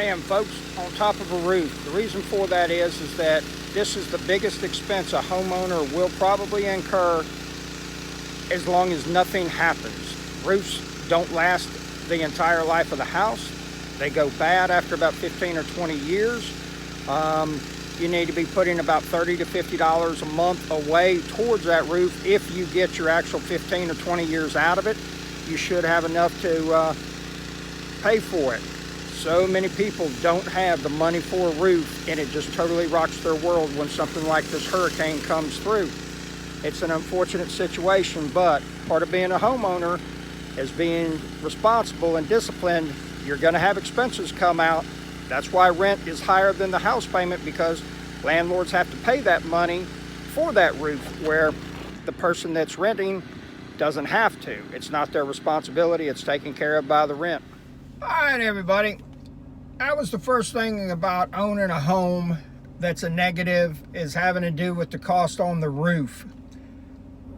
I am, folks, on top of a roof. The reason for that is that this is the biggest expense a homeowner will probably incur as long as nothing happens. Roofs don't last the entire life of the house. They go bad after about 15 or 20 years. You need to be putting about $30 to $50 a month away towards that roof. If you get your actual 15 or 20 years out of it, you should have enough to pay for it. So many people don't have the money for a roof, and it just totally rocks their world when something like this hurricane comes through. It's an unfortunate situation, but part of being a homeowner is being responsible and disciplined. You're going to have expenses come out. That's why rent is higher than the house payment, because landlords have to pay that money for that roof, where the person that's renting doesn't have to. It's not their responsibility. It's taken care of by the rent. All right, everybody. That was the first thing about owning a home that's a negative, is having to do with the cost on the roof.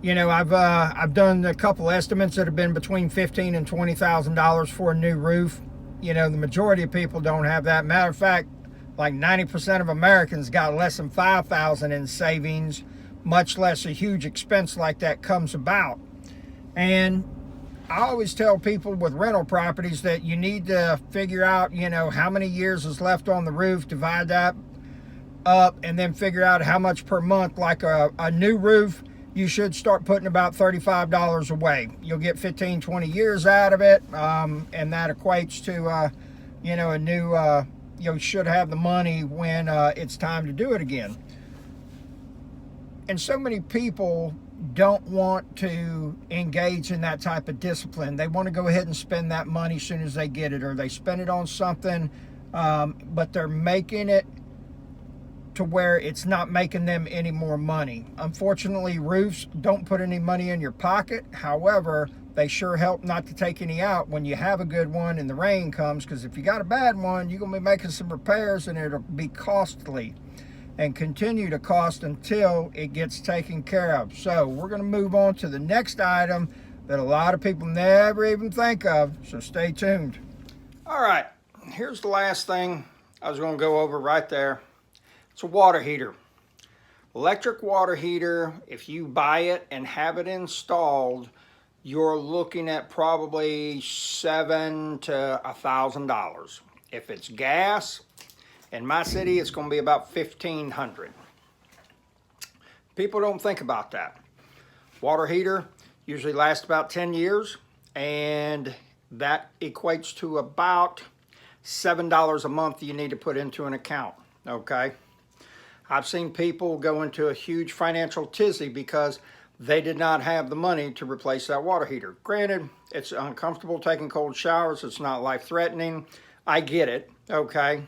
You know, I've done a couple estimates that have been between $15,000 and $20,000 for a new roof. You know, the majority of people don't have that. Matter of fact, like 90% of Americans got less than $5,000 in savings, much less a huge expense like that comes about. And I always tell people with rental properties that you need to figure out, you know, how many years is left on the roof, divide that up, and then figure out how much per month. Like a new roof, you should start putting about $35 away. You'll get 15, 20 years out of it, and that equates to, you know, a new, you should have the money when it's time to do it again. And so many people don't want to engage in that type of discipline. They want to go ahead and spend that money as soon as they get it, or they spend it on something, but they're making it to where it's not making them any more money. Unfortunately, roofs don't put any money in your pocket. However, they sure help not to take any out when you have a good one and the rain comes, because if you got a bad one, you're going to be making some repairs and it'll be costly and continue to cost until it gets taken care of. So we're going to move on to the next item that a lot of people never even think of, so stay tuned. All right, here's the last thing I was going to go over right there. It's a water heater. Electric water heater, if you buy it and have it installed, you're looking at probably $700 to $1,000. If it's gas, in my city, it's going to be about $1,500. People don't think about that. Water heater usually lasts about 10 years, and that equates to about $7 a month you need to put into an account, okay? I've seen people go into a huge financial tizzy because they did not have the money to replace that water heater. Granted, it's uncomfortable taking cold showers. It's not life-threatening. I get it, okay?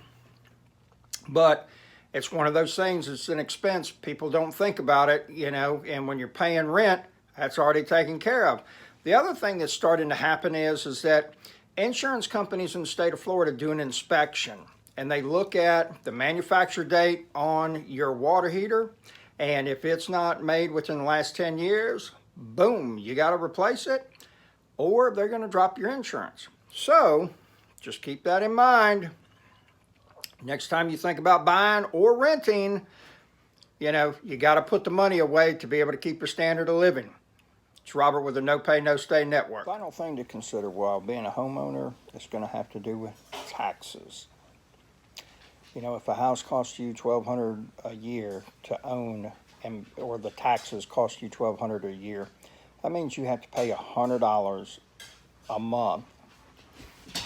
But it's one of those things, it's an expense. People don't think about it, you know, and when you're paying rent, that's already taken care of. The other thing that's starting to happen is that insurance companies in the state of Florida do an inspection, and they look at the manufacture date on your water heater, and if it's not made within the last 10 years, boom, you got to replace it, or they're going to drop your insurance. So just keep that in mind. Next time you think about buying or renting, you know, you got to put the money away to be able to keep your standard of living. It's Robert with the No Pay, No Stay Network. Final thing to consider while being a homeowner is going to have to do with taxes. You know, if a house costs you $1,200 a year to own, or the taxes cost you $1,200 a year, that means you have to pay $100 a month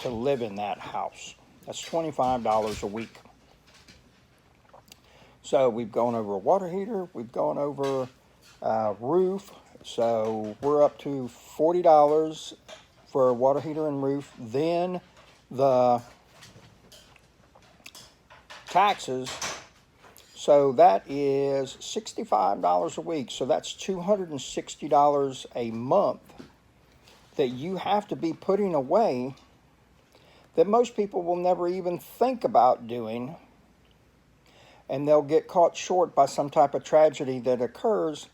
to live in that house. That's $25 a week. So we've gone over a water heater, we've gone over a roof, so we're up to $40 for a water heater and roof. Then the taxes, so that is $65 a week. So that's $260 a month that you have to be putting away, that most people will never even think about doing, and they'll get caught short by some type of tragedy that occurs,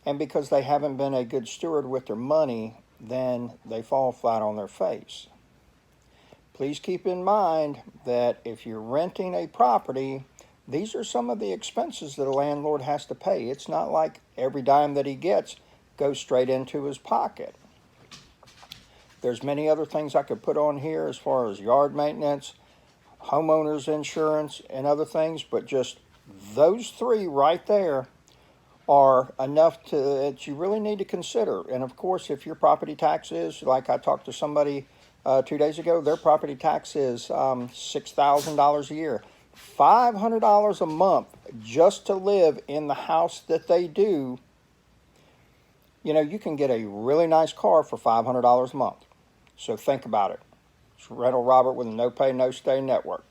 and because they haven't been a good steward with their money, then they fall flat on their face. please keep in mind that if you're renting a property, these are some of the expenses that a landlord has to pay. It's not like every dime that he gets goes straight into his pocket. There's many other things I could put on here as far as yard maintenance, homeowners insurance, and other things, but just those three right there are enough that you really need to consider. And of course, if your property tax is, like I talked to somebody 2 days ago, their property tax is $6,000 a year. $500 a month just to live in the house that they do. You know, you can get a really nice car for $500 a month. So think about it. It's Rental Robert with the No Pay, No Stay Network.